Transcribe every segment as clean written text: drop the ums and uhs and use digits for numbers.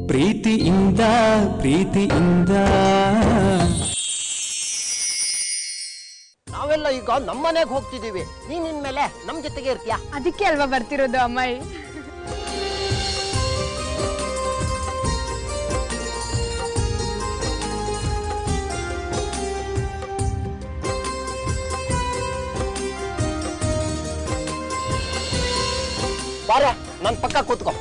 ಪ್ರೀತಿಯಿಂದ ಪ್ರೀತಿಯಿಂದ ನಾವೆಲ್ಲ ಈಗ ನಮ್ಮನೆಗೆ ಹೋಗ್ತಿದೀವಿ, ನೀನ್ ಇನ್ಮೇಲೆ ನಮ್ ಜೊತೆಗೆ ಇರ್ತೀಯಾ? ಅದಕ್ಕೆ ಅಲ್ವಾ ಬರ್ತಿರೋದು ಅಮ್ಮಾಯಿ. ಬಾರ ನನ್ ಪಕ್ಕ ಕೂತ್ಕೋ.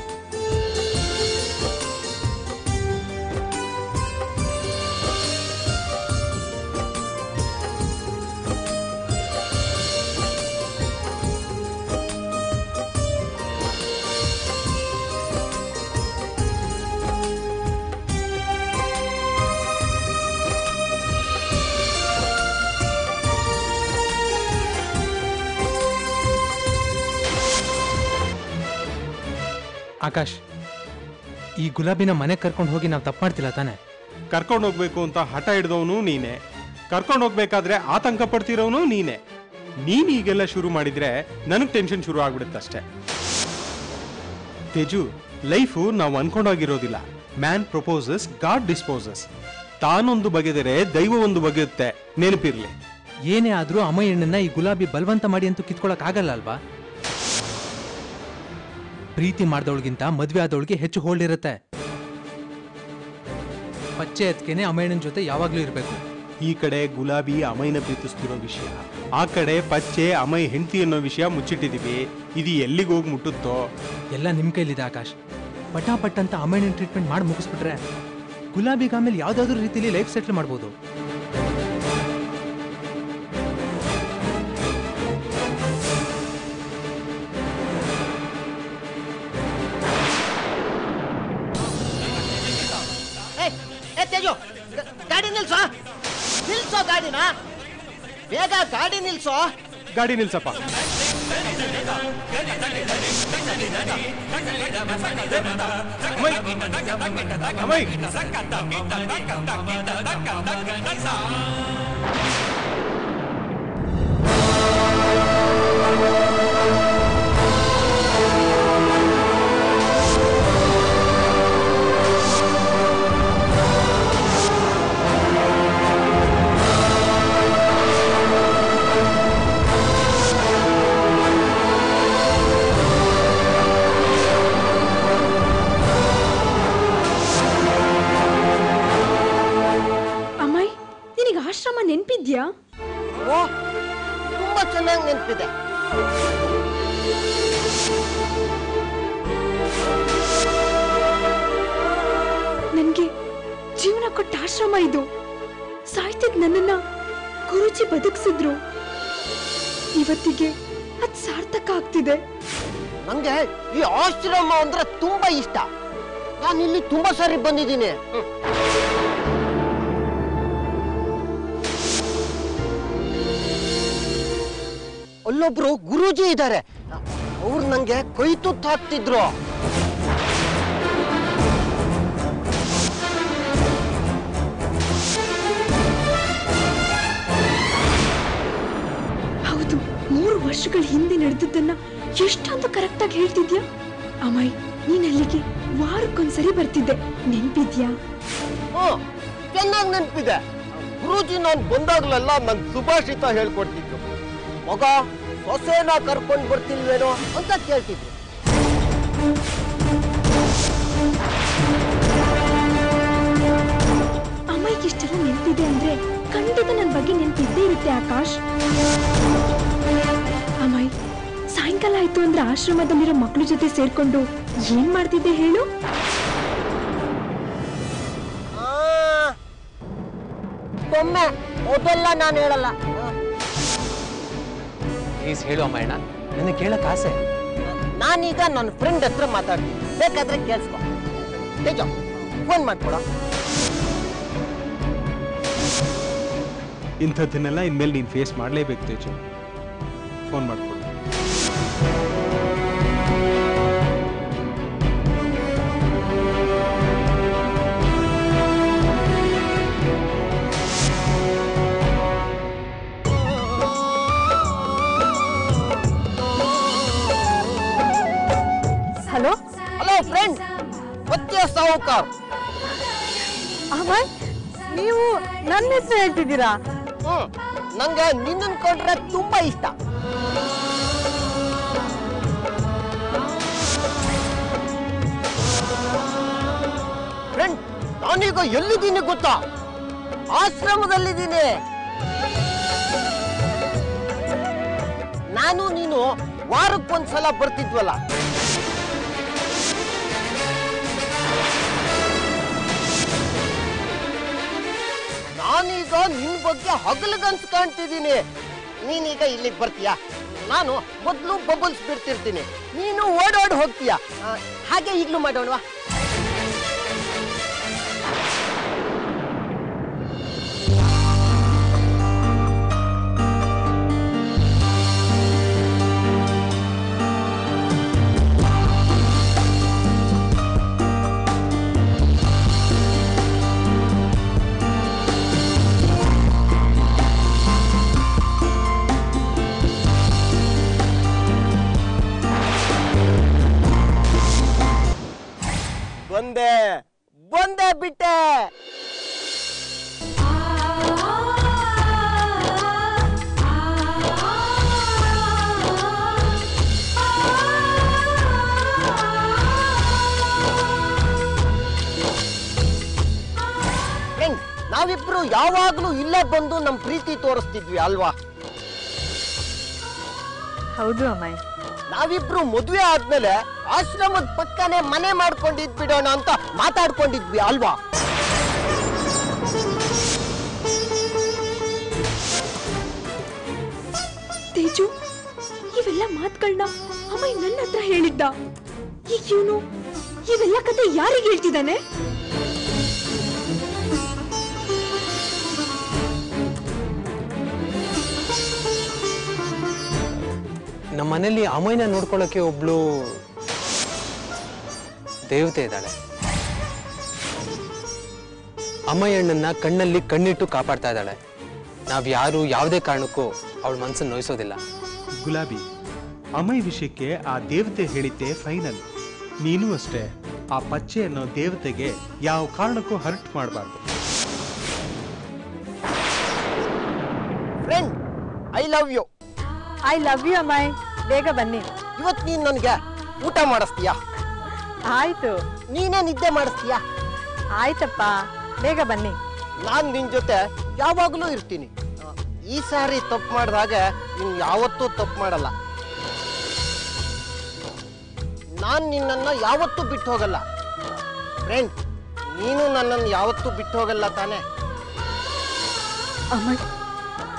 ಆಕಾಶ್, ಈ ಗುಲಾಬಿನ ಮನೆಗೆ ಕರ್ಕೊಂಡು ಹೋಗಿ ನಾವು ತಪ್ಪು ಮಾಡ್ತಿಲ್ಲ ತಾನೆ? ಕರ್ಕೊಂಡು ಹೋಗ್ಬೇಕು ಅಂತ ಹಠ ಹಿಡ್ದವನು ನೀನೆ, ಕರ್ಕೊಂಡು ಹೋಗ್ಬೇಕಾದ್ರೆ ಆತಂಕ ಪಡ್ತಿರೋನು ನೀನೆ. ನೀನ್ ಈಗೆಲ್ಲ ಶುರು ಮಾಡಿದ್ರೆ ನನಗ್ ಟೆನ್ಷನ್ ಶುರು ಆಗ್ಬಿಡುತ್ತಷ್ಟೆ. ತೇಜು, ಲೈಫು ನಾವು ಅನ್ಕೊಂಡೋಗಿರೋದಿಲ್ಲ. Man proposes, God disposes. ತಾನೊಂದು ಬಗೆದರೆ ದೈವ ಒಂದು ಬಗೆಯುತ್ತೆ, ನೆನಪಿರ್ಲಿ. ಏನೇ ಆದ್ರೂ ಅಮ್ಮಯ್ಯಣ್ಣನ ಈ ಗುಲಾಬಿ ಬಲವಂತ ಮಾಡಿ ಅಂತೂ ಕಿತ್ಕೊಳಕ್ ಆಗಲ್ಲ ಅಲ್ವಾ? ಪ್ರೀತಿ ಮಾಡ್ದವಳಿಗಿಂತ ಮದ್ವೆ ಆದವಳಿಗೆ ಹೆಚ್ಚು ಹೋಲ್ಡ್ ಇರುತ್ತೆ. ಪಚ್ಚೆ ಎತ್ಕೆನೆ ಅಮ್ಮಯ್ಯಣ್ಣನ ಜೊತೆ ಯಾವಾಗ್ಲೂ ಇರ್ಬೇಕು. ಈ ಕಡೆ ಗುಲಾಬಿ ಅಮೈನ ಪ್ರೀತಿಸ್ತಿರೋ ವಿಷಯ, ಆ ಕಡೆ ಪಚ್ಚೆ ಅಮೈ ಹೆಂಡತಿ ಅನ್ನೋ ವಿಷಯ ಮುಚ್ಚಿಟ್ಟಿದೀವಿ. ಇದು ಎಲ್ಲಿಗೆ ಹೋಗಿ ಮುಟ್ಟುತ್ತೋ? ಎಲ್ಲ ನಿಮ್ ಕೈಲಿದೆ ಆಕಾಶ್. ಪಟಾಪಟ್ ಅಂತ ಅಮ್ಮಯ್ಯಣ್ಣನ ಟ್ರೀಟ್ಮೆಂಟ್ ಮಾಡಿ ಮುಗಿಸ್ಬಿಟ್ರೆ ಗುಲಾಬಿಗೆ ಆಮೇಲೆ ಯಾವ್ದಾದ್ರು ರೀತಿಯಲ್ಲಿ ಲೈಫ್ ಸೆಟ್ಲ್ ಮಾಡ್ಬೋದು. ತೇಜು, ಗಾಡಿ ನಿಲ್ಸೋ, ನಿಲ್ಸೋ ಗಾಡಿನ, ಬೇಗ ಗಾಡಿ ನಿಲ್ಸೋ. ಗಾಡಿ ನಿಲ್ಸಪ್ಪ. ಆಶ್ರಮ ನೆನ್ಪಿದ್ಯಾ? ಓ, ತುಂಬಾ ಚೆನ್ನಾಗಿ ನೆನ್ಪಿದೆ. ನನ್ಗೆ ಜೀವನ ಕೊಟ್ಟ ಆಶ್ರಮ ಇದು. ಸಾಯ್ತಿದ್ ನನ್ನನ್ನ ಗುರುಜಿ ಬದುಕಿಸಿದ್ರು. ಇವತ್ತಿಗೆ ಅದ್ ಸಾರ್ಥಕ ಆಗ್ತಿದೆ. ನಂಗೆ ಈ ಆಶ್ರಮ ಅಂದ್ರೆ ತುಂಬಾ ಇಷ್ಟ. ನಾನು ಇಲ್ಲಿ ತುಂಬಾ ಸಾರಿ ಬಂದಿದ್ದೀನಿ. ಅಲ್ಲೊಬ್ರು ಗುರೂಜಿ ಇದ್ದಾರೆ, ಅವ್ರು ನಂಗೆ ಕೈ ತುತ್ತು ಹಾಕ್ತಿದ್ರು. ಹೌದು, 3 ವರ್ಷಗಳ ಹಿಂದೆ ನಡೆದದ್ದನ್ನ ಎಷ್ಟೊಂದು ಕರೆಕ್ಟ್ ಆಗಿ ಹೇಳ್ತಿದ್ಯಾ? ಅಮ್ಮಾಯಿ, ನೀನ್ ಅಲ್ಲಿಗೆ ವಾರಕ್ಕೊಂದ್ಸರಿ ಬರ್ತಿದ್ದೆ, ನೆನ್ಪಿದ್ಯಾ? ಚೆನ್ನಾಗಿ ನೆನ್ಪಿದೆ. ಗುರೂಜಿ ನಾನು ಬಂದಾಗ್ಲೆಲ್ಲ ನನ್ ಸುಭಾಷಿತ ಹೇಳ್ಕೊಡ್ತಿದ್ರು. ಮಗ, ಸೊಸೆನ ಕರ್ಕೊಂಡ್ ಬರ್ತಿಲ್ವೇನೋ ಅಂತ ಕೇಳ್ತಿದ್ರು. ಅಮ್ಮಾಯಿಗೆ ಇಷ್ಟೆಲ್ಲ ನೆನ್ಪಿದೆ ಅಂದ್ರೆ ಖಂಡಿತ ನನ್ ಬಗ್ಗೆ ನೆನ್ಪಿದ್ದೇ ಇರುತ್ತೆ ಆಕಾಶ್. ಅಮ್ಮಾಯಿ, ಸಾಯಂಕಾಲ ಆಯ್ತು ಅಂದ್ರೆ ಆಶ್ರಮದಲ್ಲಿರೋ ಮಕ್ಳ ಜೊತೆ ಸೇರ್ಕೊಂಡು ಏನ್ ಮಾಡ್ತಿದ್ದೆ ಹೇಳು? ಒಮ್ಮೆ ಅದೆಲ್ಲ ನಾನು ಹೇಳಲ್ಲ. ಪ್ಲೀಸ್ ಹೇಳು ಅಮ್ಮಯ್ಯಣ್ಣ, ನನಗೆ ಕೇಳಕ್ ಆಸೆ. ನಾನೀಗ ನನ್ನ ಫ್ರೆಂಡ್ ಹತ್ರ ಮಾತಾಡ್ತೀನಿ, ಬೇಕಾದ್ರೆ ಕೇಳಿಸ್ಕೊ. ತೇಜ, ಫೋನ್ ಮಾಡ್ಕೊಡ. ಇಂಥದ್ದನ್ನೆಲ್ಲ ಇನ್ಮೇಲೆ ನೀನು ಫೇಸ್ ಮಾಡಲೇಬೇಕು ತೇಜು. ಫೋನ್ ಮಾಡ್ಕೊಡು. ಹಲೋ ಹಲೋ ಫ್ರೆಂಡ್, ಪಚ್ಚೆ ಸಾವುಕಾರ. ಕುಮಾರ್. ಅಮ್ಮಾಯಿ ನೀವು ನನ್ನ ಹೆಸರು ಹೇಳ್ತಿದ್ದೀರಾ? ನಂಗೆ ನಿನ್ನನ್ ಕಂಡ್ರೆ ತುಂಬಾ ಇಷ್ಟ. ಫ್ರೆಂಡ್, ನಾನೀಗ ಎಲ್ಲಿದ್ದೀನಿ ಗೊತ್ತಾ? ಆಶ್ರಮದಲ್ಲಿದ್ದೀನಿ. ನಾನು ನೀನು ವಾರಕ್ಕೊಂದ್ಸಲ ಬರ್ತಿದ್ವಲ್ಲ, ನಾನೀಗ ನಿನ್ ಬಗ್ಗೆ ಹಗಲಗನ್ಸ್ ಕಾಣ್ತಿದ್ದೀನಿ. ನೀನೀಗ ಇಲ್ಲಿಗೆ ಬರ್ತೀಯಾ? ನಾನು ಮೊದಲು ಬಬಲ್ಸ್ ಬಿಡ್ತಿರ್ತೀನಿ, ನೀನು ಓಡಾಡಿ ಹೋಗ್ತೀಯ. ಹಾಗೆ ಈಗಲೂ ಮಾಡೋಣವಾ? ಬಂದೆ ಬಂದೆ ಬಿಟ್ಟೆ. ನಾವಿಬ್ರು ಯಾವಾಗ್ಲೂ ಇಲ್ಲೇ ಬಂದು ನಮ್ ಪ್ರೀತಿ ತೋರಿಸ್ತಿದ್ವಿ ಅಲ್ವಾ? ಹೌದು ಅಮ್ಮಾಯಿ. ನಾವಿಬ್ರು ಮದುವೆ ಆದ್ಮೇಲೆ ಆಶ್ರಮದ ಪಕ್ಕನೆ ಮನೆ ಮಾಡ್ಕೊಂಡಿದ್ ಬಿಡೋಣ ಅಂತ ಮಾತಾಡ್ಕೊಂಡಿದ್ವಿ ಅಲ್ವಾ? ತೇಜು, ಇವೆಲ್ಲ ಮಾತುಗಳನ್ನ ಅಮ್ಮಾಯಿ ನನ್ನ ಹತ್ರ ಹೇಳಿದ್ದ. ಈಗ ಇವನು ಇವೆಲ್ಲ ಕತೆ ಯಾರಿಗೆ ಹೇಳ್ತಿದ್ದಾನೆ? ನಮ್ಮ ಮನೇಲಿ ಅಮ್ಮಯ್ಯನ ನೋಡ್ಕೊಳ್ಳೋಕೆ ಒಬ್ಳು ದೇವತೆ ಇದ್ದಾಳೆ. ಅಮ್ಮಯ್ಯಣ್ಣನ ಕಣ್ಣಲ್ಲಿ ಕಣ್ಣಿಟ್ಟು ಕಾಪಾಡ್ತಾ ಇದ್ದಾಳೆ. ನಾವ್ ಯಾರು ಯಾವುದೇ ಕಾರಣಕ್ಕೂ ಅವಳ ಮನಸ್ಸನ್ನು ನೋಯಿಸೋದಿಲ್ಲ. ಗುಲಾಬಿ, ಅಮೈ ವಿಷಯಕ್ಕೆ ಆ ದೇವತೆ ಹೇಳಿದ್ದೆ ಫೈನಲ್. ನೀನು ಅಷ್ಟೇ ಆ ಪಚ್ಚೆ ಅನ್ನೋ ದೇವತೆಗೆ ಯಾವ ಕಾರಣಕ್ಕೂ ಹರ್ಟ್ ಮಾಡಬಾರ್ದು. Friend, I love you. I love you ಅಮ್ಮಾಯಿ. ಬೇಗ ಬನ್ನಿ. ಇವತ್ತು ನೀನ್ ನನಗೆ ಊಟ ಮಾಡಿಸ್ತೀಯಾ? ಆಯ್ತು. ನೀನೇ ನಿದ್ದೆ ಮಾಡಿಸ್ತೀಯಾ? ಆಯ್ತಪ್ಪ, ಬೇಗ ಬನ್ನಿ. ನಾನ್ ನಿನ್ ಜೊತೆ ಯಾವಾಗಲೂ ಇರ್ತೀನಿ. ಈ ಸಾರಿ ತಪ್ಪು ಮಾಡಿದಾಗ ನೀನ್ ಯಾವತ್ತೂ ತಪ್ಪು ಮಾಡಲ್ಲ. ನಾನ್ ನಿನ್ನನ್ನು ಯಾವತ್ತೂ ಬಿಟ್ಟು ಹೋಗಲ್ಲ. ಫ್ರೆಂಡ್, ನೀನು ನನ್ನನ್ನು ಯಾವತ್ತೂ ಬಿಟ್ಟು ಹೋಗಲ್ಲ ತಾನೆ? ಅಮ್ಮಾಯಿ,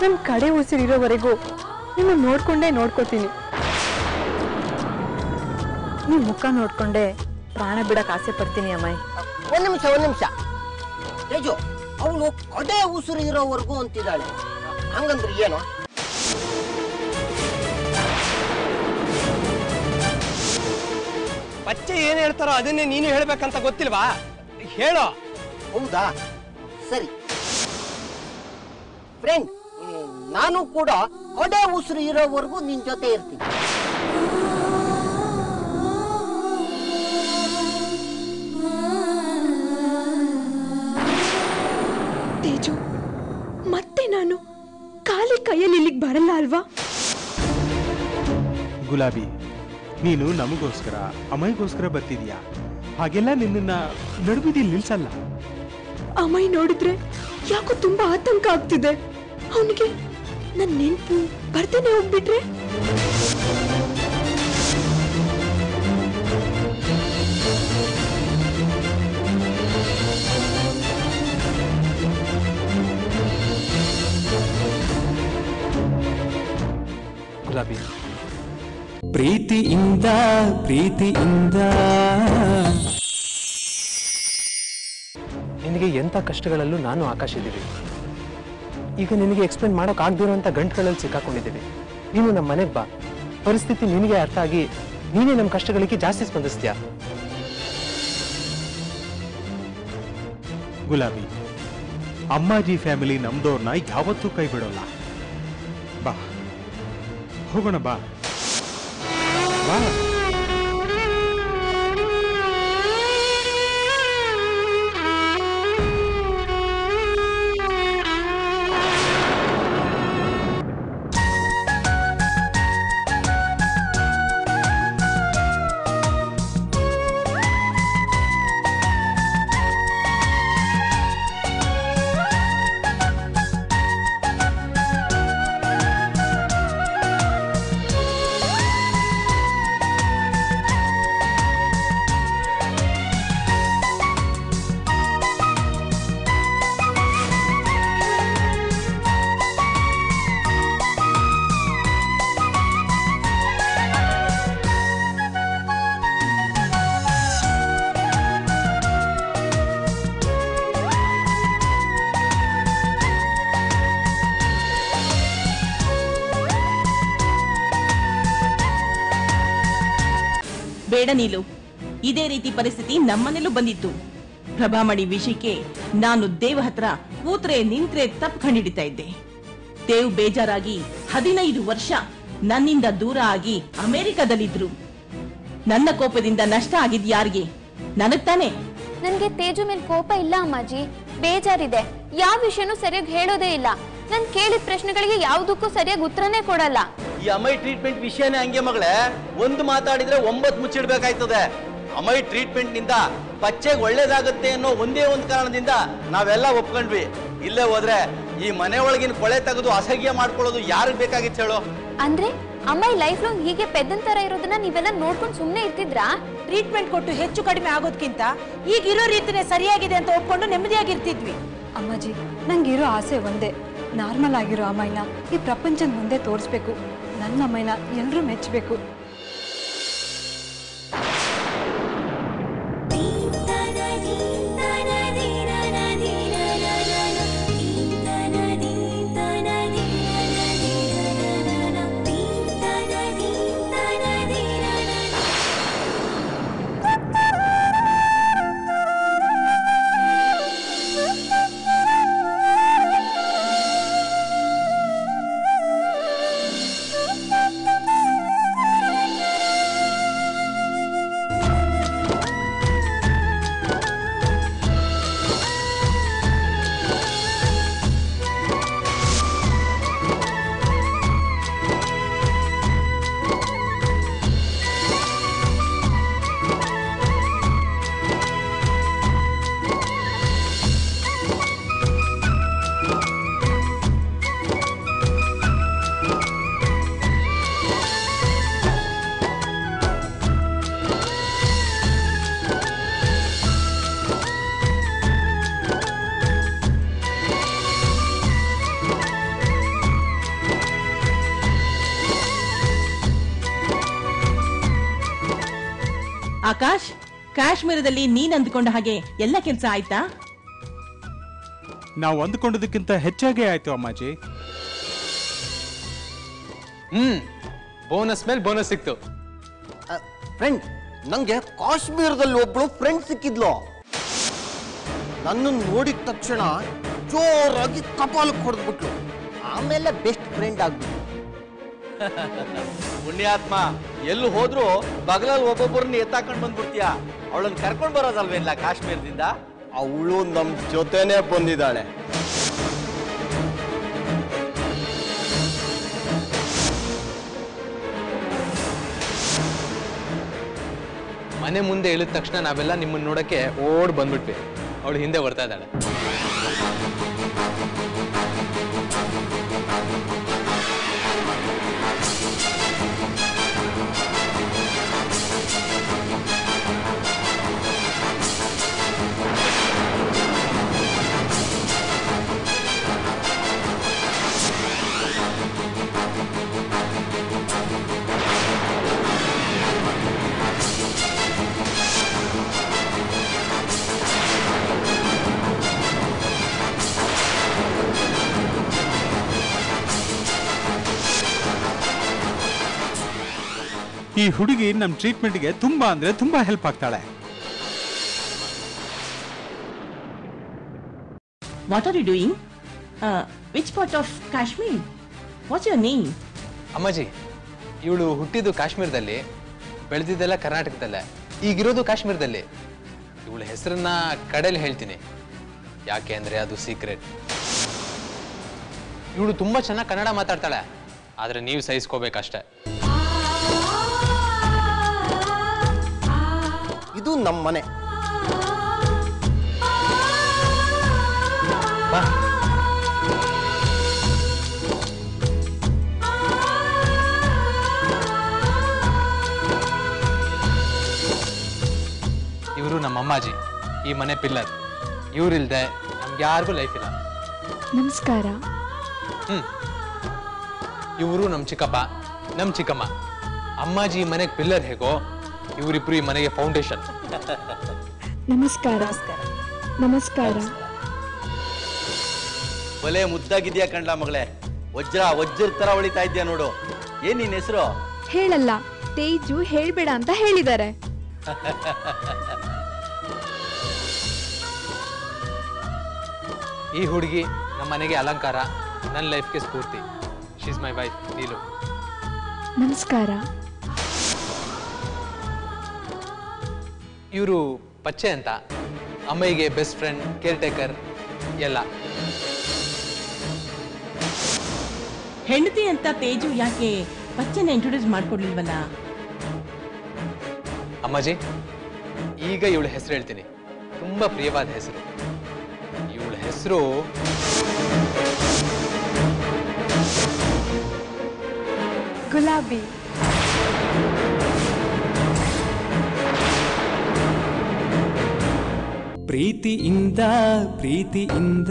ನಮ್ ಕಡೆ ಉಸಿರಿರೋವರೆಗೂ ನಿಮ್ಮ ನೋಡ್ಕೊಂಡೇ ನೋಡ್ಕೋತೀನಿ. ನಿಮ್ ಮುಖ ನೋಡ್ಕೊಂಡೆ ಪ್ರಾಣ ಬಿಡಕ್ ಆಸೆ ಪಡ್ತೀನಿ ಅಮ್ಮಾಯಿ. ಒಂದ್ ನಿಮಿಷ ತೇಜು, ಅವಳು ಕಡೆ ಉಸಿರು ಇರೋವರೆಗೂ ಅಂತಿದ್ದಾಳೆ. ಹಂಗಂದ್ರೆ ಏನು? ಬಚ್ಚೆ ಏನ್ ಹೇಳ್ತಾರೋ ಅದನ್ನೇ ನೀನು ಹೇಳ್ಬೇಕಂತ ಗೊತ್ತಿಲ್ವಾ? ಹೇಳೋ. ಹೌದಾ, ಸರಿ. ಫ್ರೆಂಡ್, ನಾನು ಕೂಡ ಕಡೆ ಉಸಿರು ಇರೋವರೆಗೂ ನಿನ್ ಜೊತೆ ಇರ್ತೀನಿ. ತೇಜು, ಮತ್ತೆ ನಾನು ಖಾಲಿ ಕೈಯಲ್ಲಿ ಇಲ್ಲಿಗೆ ಬರಲ್ಲ ಅಲ್ವಾ? ಗುಲಾಬಿ, ನೀನು ನಮಗೋಸ್ಕರ ಅಮೈಗೋಸ್ಕರ ಬರ್ತಿದ್ಯಾ. ಹಾಗೆಲ್ಲ ನಿನ್ನ ನಡುವಿದಿಲ್ ನಿಲ್ಸಲ್ಲ. ಅಮ್ಮಾಯಿ ನೋಡಿದ್ರೆ ಯಾಕೋ ತುಂಬಾ ಆತಂಕ ಆಗ್ತಿದೆ. ಅವನಿಗೆ ನನ್ನ ನೆನ್ಪು ಬರ್ತಾನೆ ಹೋಗ್ಬಿಟ್ರೆ? ಗುಲಾಬಿ, ಪ್ರೀತಿಯಿಂದ ನಿನಗೆ ಎಂಥ ಕಷ್ಟಗಳಲ್ಲೂ ನಾನು ಆಕಾಶ ಇದ್ದೀವಿ. ಈಗ ನಿನಗೆ ಎಕ್ಸ್ಪ್ಲೇನ್ ಮಾಡೋಕೆ ಆಗದಿರುವಂಥ ಗಂಟುಗಳಲ್ಲಿ ಸಿಕ್ಕಾಕೊಂಡಿದ್ದೀವಿ. ನೀನು ನಮ್ಮ ಮನೆಗೆ ಬಾ. ಪರಿಸ್ಥಿತಿ ನಿನಗೆ ಅರ್ಥ ಆಗಿ ನೀನೇ ನಮ್ಮ ಕಷ್ಟಗಳಿಗೆ ಜಾಸ್ತಿ ಸ್ಪಂದಿಸ್ತೀಯ. ಗುಲಾಬಿ, ಅಮ್ಮಾಜಿ ಫ್ಯಾಮಿಲಿ ನಮ್ದವ್ರನ್ನ ಯಾವತ್ತೂ ಕೈ ಬಿಡೋಲ್ಲ. ಬಾ ಹೋಗೋಣ, ಬಾ ಬಾ. ಬೇಡ ನೀಲು. ಇದೇ ರೀತಿ ಪರಿಸ್ಥಿತಿ ನಮ್ಮನೇಲೂ ಬಂದಿತ್ತು. ಪ್ರಭಾಮಣಿ ವಿಷಯಕ್ಕೆ ನಾನು ದೇವ್ ಹತ್ರ ಕೂತ್ರೆ ನಿಂತ್ರೆ ತಪ್ಪು ಕಂಡಿಡಿತಾ ಇದ್ದೆ. ದೇವ್ ಬೇಜಾರಾಗಿ 15 ವರ್ಷ ನನ್ನಿಂದ ದೂರ ಆಗಿ ಅಮೆರಿಕದಲ್ಲಿದ್ರು. ನನ್ನ ಕೋಪದಿಂದ ನಷ್ಟ ಆಗಿದ್ ಯಾರಿಗೆ? ನನಗ್ ತಾನೆ. ನನ್ಗೆ ತೇಜು ಮೇಲೆ ಕೋಪ ಇಲ್ಲ ಅಮ್ಮಾಜಿ, ಬೇಜಾರಿದೆ. ಯಾವ ವಿಷಯನೂ ಸರಿಯಾಗಿ ಹೇಳೋದೇ ಇಲ್ಲ. ನನ್ ಕೇಳಿದ ಪ್ರಶ್ನೆಗಳಿಗೆ ಯಾವುದಕ್ಕೂ ಸರಿಯಾಗಿ ಉತ್ತರನೇ ಕೊಡಲ್ಲ. ಈ ಅಮೈ ಟ್ರೀಟ್ಮೆಂಟ್ ವಿಷಯನೇ ಹಂಗೆ ಮಗಳೇ, ಒಂದು ಮಾತಾಡಿದ್ರೆ 9 ಮುಚ್ಚಿಡ್ಬೇಕಾಯ್ತದೆ. ಅಮೈ ಟ್ರೀಟ್ಮೆಂಟ್ ನಿಂದ ಪಚ್ಚೆಗೆ ಒಳ್ಳೇದಾಗುತ್ತೆ ಅನ್ನೋ ಒಂದೇ ಒಂದು ಕಾರಣದಿಂದ ನಾವೆಲ್ಲ ಒಪ್ಕೊಂಡ್ವಿ. ಇಲ್ಲೇ ಹೋದ್ರೆ ಈ ಮನೆ ಒಳಗಿನ ಕೊಳೆ ತೆಗೆದು ಅಸಹ್ಯ ಮಾಡ್ಕೊಳ್ಳೋದು ಯಾರಿಗೆ ಬೇಕಾಗಿತ್ತು ಹೇಳೋ? ಅಂದ್ರೆ ಅಮ್ಮಾಯಿ ಲೈಫ್ ಲಾಂಗ್ ಹೀಗೆ ಪೆದ್ದನ್ ತರ ಇರೋದನ್ನ ನೀವೆಲ್ಲ ನೋಡ್ಕೊಂಡು ಸುಮ್ನೆ ಇರ್ತಿದ್ರಾ? ಟ್ರೀಟ್ಮೆಂಟ್ ಕೊಟ್ಟು ಹೆಚ್ಚು ಕಡಿಮೆ ಆಗೋದ್ಕಿಂತ ಈಗಿರೋ ರೀತಿನೇ ಸರಿಯಾಗಿದೆ ಅಂತ ಒಪ್ಕೊಂಡು ನೆಮ್ಮದಿಯಾಗಿರ್ತಿದ್ವಿ. ಅಮ್ಮಾಜಿ, ನಂಗಿರೋ ಆಸೆ ಒಂದೇ, ನಾರ್ಮಲ್ ಆಗಿರೋ ಅಮ್ಮಾಯಿನ ಈ ಪ್ರಪಂಚದ ಮುಂದೆ ತೋರಿಸ್ಬೇಕು. ನನ್ನ ಅಮ್ಮಾಯಿನ ಎಲ್ಲರೂ ಮೆಚ್ಚಬೇಕು. ಆಕಾಶ್, ಕಾಶ್ಮೀರದಲ್ಲಿ ನೀನ್ ಅಂದ್ಕೊಂಡ ಹಾಗೆ ಎಲ್ಲ ಕೆಲಸ ಆಯ್ತಾ? ನಾವು ಅಂದ್ಕೊಂಡದಕ್ಕಿಂತ ಹೆಚ್ಚಾಗೇ ಆಯ್ತು ಅಮ್ಮಾಜಿ. ಬೋನಸ್ ಮೇಲೆ ಬೋನಸ್ ಸಿಕ್ತು. ಫ್ರೆಂಡ್, ನಂಗೆ ಕಾಶ್ಮೀರದಲ್ಲಿ ಒಬ್ಳು ಫ್ರೆಂಡ್ ಸಿಕ್ಕಿದ್ಲು. ನನ್ನನ್ನು ನೋಡಿದ ತಕ್ಷಣ ಜೋರಾಗಿ ಕಪಾಲಕ್ಕೆ ಹೊಡೆದ್ಬಿಟ್ಲು. ಆಮೇಲೆ ಬೆಸ್ಟ್ ಫ್ರೆಂಡ್ ಆಗ್ಬಿಟ್ಲು. ಪುಣ್ಯಾತ್ಮ, ಎಲ್ಲಿ ಹೋದ್ರು ಬಗಲಲ್ಲಿ ಒಬ್ಬೊಬ್ಬರನ್ನ ಎತ್ತಾಕೊಂಡು ಬಂದ್ಬಿಡ್ತೀಯ. ಅವಳನ್ನ ಕರ್ಕೊಂಡು ಬರೋದಲ್ವೇನಿಲ್ಲ ಕಾಶ್ಮೀರದಿಂದ? ಅವಳು ನಮ್ ಜೊತೆನೆ ಬಂದಿದ್ದಾಳೆ. ಮನೆ ಮುಂದೆ ಇಳಿದ ತಕ್ಷಣ ನಾವೆಲ್ಲ ನಿಮ್ಮನ್ನ ನೋಡಕ್ಕೆ ಓಡ್ ಬಂದ್ಬಿಟ್ವಿ. ಅವಳು ಹಿಂದೆ ಬರ್ತಾ ಇದ್ದಾಳೆ. ಈ ಹುಡುಗಿ ನಮ್ಮ ಟ್ರೀಟ್ಮೆಂಟ್ಗೆ ತುಂಬಾ ಅಂದ್ರೆ ತುಂಬಾ ಹೆಲ್ಪ್ ಆಗ್ತಾಳೆ. What are you doing? Which part of Kashmir? What's your name? ಅಮ್ಮಾಜಿ, ಇವಳು ಹುಟ್ಟಿದ್ದು ಕಾಶ್ಮೀರದಲ್ಲಿ, ಬೆಳೆದಿದ್ದೆಲ್ಲ ಕರ್ನಾಟಕದಲ್ಲೇ, ಈಗಿರೋದು ಕಾಶ್ಮೀರದಲ್ಲಿ. ಇವಳ ಹೆಸರನ್ನ ಕಡೆಯಲ್ಲಿ ಹೇಳ್ತೀನಿ, ಯಾಕೆ ಅಂದ್ರೆ ಅದು ಸೀಕ್ರೆಟ್. ಇವಳು ತುಂಬಾ ಚೆನ್ನಾಗಿ ಕನ್ನಡ ಮಾತಾಡ್ತಾಳೆ, ಆದ್ರೆ ನೀವು ಸಹಿಸ್ಕೋಬೇಕಷ್ಟೆ. ಇದು ನಮ್ಮ ಮನೆ. ಇವರು ನಮ್ಮ ಅಮ್ಮಾಜಿ, ಈ ಮನೆ ಪಿಲ್ಲರ್. ಇವರಿಲ್ದೆ ನಮ್ಗೆ ಯಾರಿಗೂ ಲೈಫ್ ಇಲ್ಲ. ನಮಸ್ಕಾರ. ಇವರು ನಮ್ಮ ಚಿಕ್ಕಪ್ಪ, ನಮ್ಮ ಚಿಕ್ಕಮ್ಮ. ಅಮ್ಮಾಜಿ ಈ ಮನೆಗೆ ಪಿಲ್ಲರ್ ಹೇಗೋ, ಇವರಿಬ್ರು ಈ ಮನೆಗೆ ಫೌಂಡೇಶನ್. ನಮಸ್ಕಾರ. ನಮಸ್ಕಾರ. ಒಲೆ ಮುದ್ದಾಗಿದ್ಯಾ ಕಂಡ್ಲ ಮಗಳೇ. ವಜ್ರ ತರ ಹೊಳಿತಾ ಇದ್ಯಾ ನೋಡು. ಏನ್ ನಿನ್ ಹೆಸರು? ಹೇಳಲ್ಲ, ತೇಜು ಹೇಳ್ಬೇಡ ಅಂತ ಹೇಳಿದ್ದಾರೆ. ಈ ಹುಡುಗಿ ನಮ್ಮ ಮನೆಗೆ ಅಲಂಕಾರ, ನನ್ನ ಲೈಫ್ಗೆ ಸ್ಫೂರ್ತಿ. She is my wife Neelu. ನಮಸ್ಕಾರ. ಇವರು ಪಚ್ಚೆ ಅಂತ, ಅಮ್ಮಯ್ಯಗೆ ಬೆಸ್ಟ್ ಫ್ರೆಂಡ್, ಕೇರ್ ಟೇಕರ್ ಎಲ್ಲ. ಹೆಂಡತಿ ಅಂತ ತೇಜು ಯಾಕೆ ಪಚ್ಚೆನ ಇಂಟ್ರೊಡ್ಯೂಸ್ ಮಾಡ್ಕೊಡ್ಲಿಲ್ವಲ್ಲ? ಅಮ್ಮಾಜಿ, ಈಗ ಇವಳ ಹೆಸರು ಹೇಳ್ತೀನಿ. ತುಂಬಾ ಪ್ರಿಯವಾದ ಹೆಸರು. ಇವಳ ಹೆಸರು ಗುಲಾಬಿ. ಪ್ರೀತಿಯಿಂದ ಪ್ರೀತಿಯಿಂದ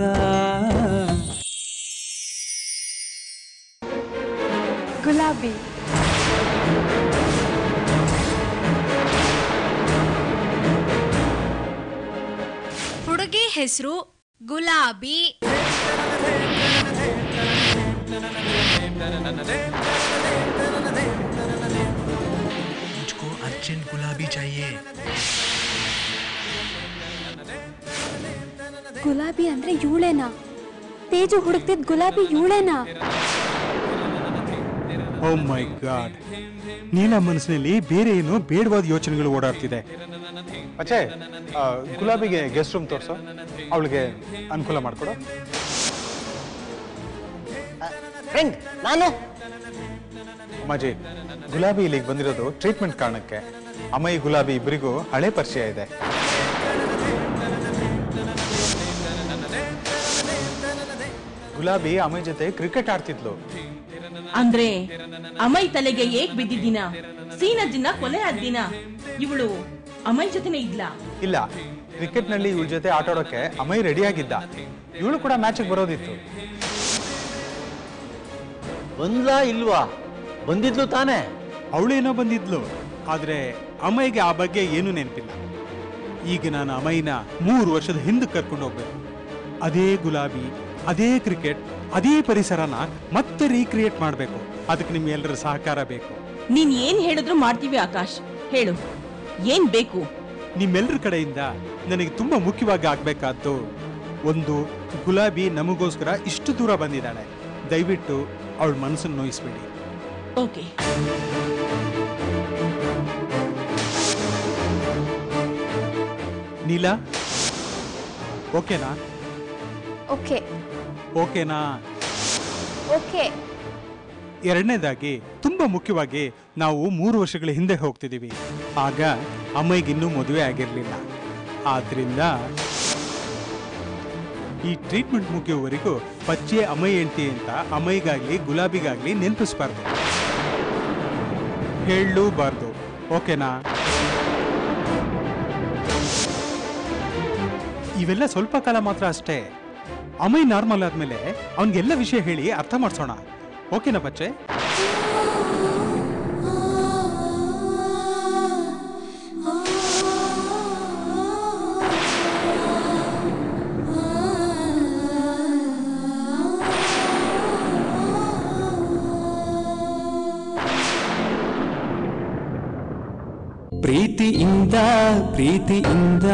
ಗುಲಾಬಿ. ಹುಡುಗಿ ಹೆಸರು ಗುಲಾಬಿ. मुझको अर्जेंट गुलाबी चाहिए. ಗುಲಾಬಿ ಅಂದ್ರೆ ಇವಳೇನಾ? ತೇಜು ಹುಡುಕ್ತಿದ್ ಗುಲಾಬಿ ಇವಳೇನಾ? ಓ ಮೈ ಗಾಡ್, ನೀಲ ಮನಸ್ಸಿನಲ್ಲಿ ಬೇರೆ ಏನೋ ಬೇಡವಾದ ಯೋಚನೆಗಳು ಓಡಾಡ್ತಿದೆ. ಅಚ್ಚೆ, ಗುಲಾಬಿಗೆ ಗೆಸ್ಟ್ ರೂಮ್ ತೋರಿಸೋ, ಅವಳಿಗೆ ಅನುಕೂಲ ಮಾಡಿಕೊಡು. ಫ್ರೆಂಡ್, ನಾನು ಅಮ್ಮಾಜಿ, ಗುಲಾಬಿ ಇಲ್ಲಿಗೆ ಬಂದಿರೋದು ಟ್ರೀಟ್ಮೆಂಟ್ ಕಾರಣಕ್ಕೆ. ಅಮ್ಮಯ್ಯ ಗುಲಾಬಿ ಇಬ್ಬರಿಗೂ ಹಳೆ ಪರಿಚಯ ಇದೆ. ಗುಲಾಬಿ ಅಮ್ಮಯ್ಯ ಜೊತೆ ಕ್ರಿಕೆಟ್ ಆಡ್ತಿದ್ಲು. ಅಂದ್ರೆ ಅಮಯ್ ತಲೆಗೆ ಏಕ್ ಬಿದ್ದಿದ್ದೀನ, ಸೀನಜ್ಜಿನ ಕೊಲೆ ಆದ ದಿನ ಇವಳು ಅಮಯ್ ಜೊತೆನೆ ಇದ್ಲ? ಇಲ್ಲ, ಕ್ರಿಕೆಟ್ ನಲ್ಲಿ ಇವಳ ಜೊತೆ ಆಟ ಆಡೋಕೆ ಅಮ್ಮಯ್ಯ ರೆಡಿ ಆಗಿದ್ದ. ಇವಳು ಕೂಡ ಮ್ಯಾಚಿಗೆ ಬರೋದಿತ್ತು. ಬಂದ್ಲಾ ಇಲ್ವಾ? ಬಂದಿದ್ಲು ತಾನೇ? ಅವಳೇನೋ ಬಂದಿದ್ಲು, ಆದ್ರೆ ಅಮ್ಮಯ್ಯಗೆ ಆ ಬಗ್ಗೆ ಏನೂ ನೆನಪಿಲ್ಲ. ಈಗ ನಾನು ಅಮ್ಮಯ್ಯನ 3 ವರ್ಷದ ಹಿಂದಕ್ಕೆ ಕರ್ಕೊಂಡು ಹೋಗ್ಬೇಕು. ಅದೇ ಗುಲಾಬಿ, ಅದೇ ಕ್ರಿಕೆಟ್, ಅದೇ ಪರಿಸರನ ಮತ್ತೆ ರೀಕ್ರಿಯೇಟ್ ಮಾಡಬೇಕು. ಅದಕ್ಕೆ ನಿಮ್ಗೆಲ್ಲರ ಸಹಕಾರ ಬೇಕು. ನೀನ್ ಏನ್ ಹೇಳಿದ್ರು ಮಾಡ್ತೀವಿ ಆಕಾಶ್. ಹೇಳು, ಏನ್ ಬೇಕು? ನಿಮ್ಮೆಲ್ಲರ ಕಡೆಯಿಂದ ನನಗೆ ತುಂಬಾ ಮುಖ್ಯವಾಗಿ ಆಗ್ಬೇಕಾದ್ದು ಒಂದು, ಗುಲಾಬಿ ನಮಗೋಸ್ಕರ ಇಷ್ಟು ದೂರ ಬಂದಿದ್ದಾಳೆ. ದಯವಿಟ್ಟು ಅವಳ ಮನಸ್ಸನ್ನು ನೋಯಿಸ್ಬೇಡಿ. ಓಕೆ. ನೀಲಾ, ಓಕೆನಾ? ಓಕೆ. ಓಕೆನಾ? ಓಕೆ. ಎರಡನೇದಾಗಿ, ತುಂಬಾ ಮುಖ್ಯವಾಗಿ, ನಾವು 3 ವರ್ಷಗಳ ಹಿಂದೆ ಹೋಗ್ತಿದ್ದೀವಿ. ಆಗ ಅಮ್ಮಯ್ಯಗಿನ್ನೂ ಮದುವೆ ಆಗಿರಲಿಲ್ಲ. ಆದ್ರಿಂದ ಈ ಟ್ರೀಟ್ಮೆಂಟ್ ಮುಗಿಯುವವರೆಗೂ ಪಚ್ಚೆ ಅಮ್ಮಯ್ಯ ಹೆಂಡತಿ ಅಂತ ಅಮ್ಮಯ್ಯಗಾಗ್ಲಿ ಗುಲಾಬಿಗಾಗ್ಲಿ ನೆನಪಿಸ್ಬಾರ್ದು, ಹೇಳಲೂಬಾರ್ದು. ಓಕೆನಾ? ಇವೆಲ್ಲ ಸ್ವಲ್ಪ ಕಾಲ ಮಾತ್ರ ಅಷ್ಟೇ. ಅಮ್ಮಯ್ಯ ನಾರ್ಮಲ್ ಆದ್ಮೇಲೆ ಅವನಿಗೆಲ್ಲ ವಿಷಯ ಹೇಳಿ ಅರ್ಥ ಮಾಡಿಸೋಣ. ಓಕೆನಾ ಪಚ್ಚೆ? ಪ್ರೀತಿಯಿಂದ ಪ್ರೀತಿಯಿಂದ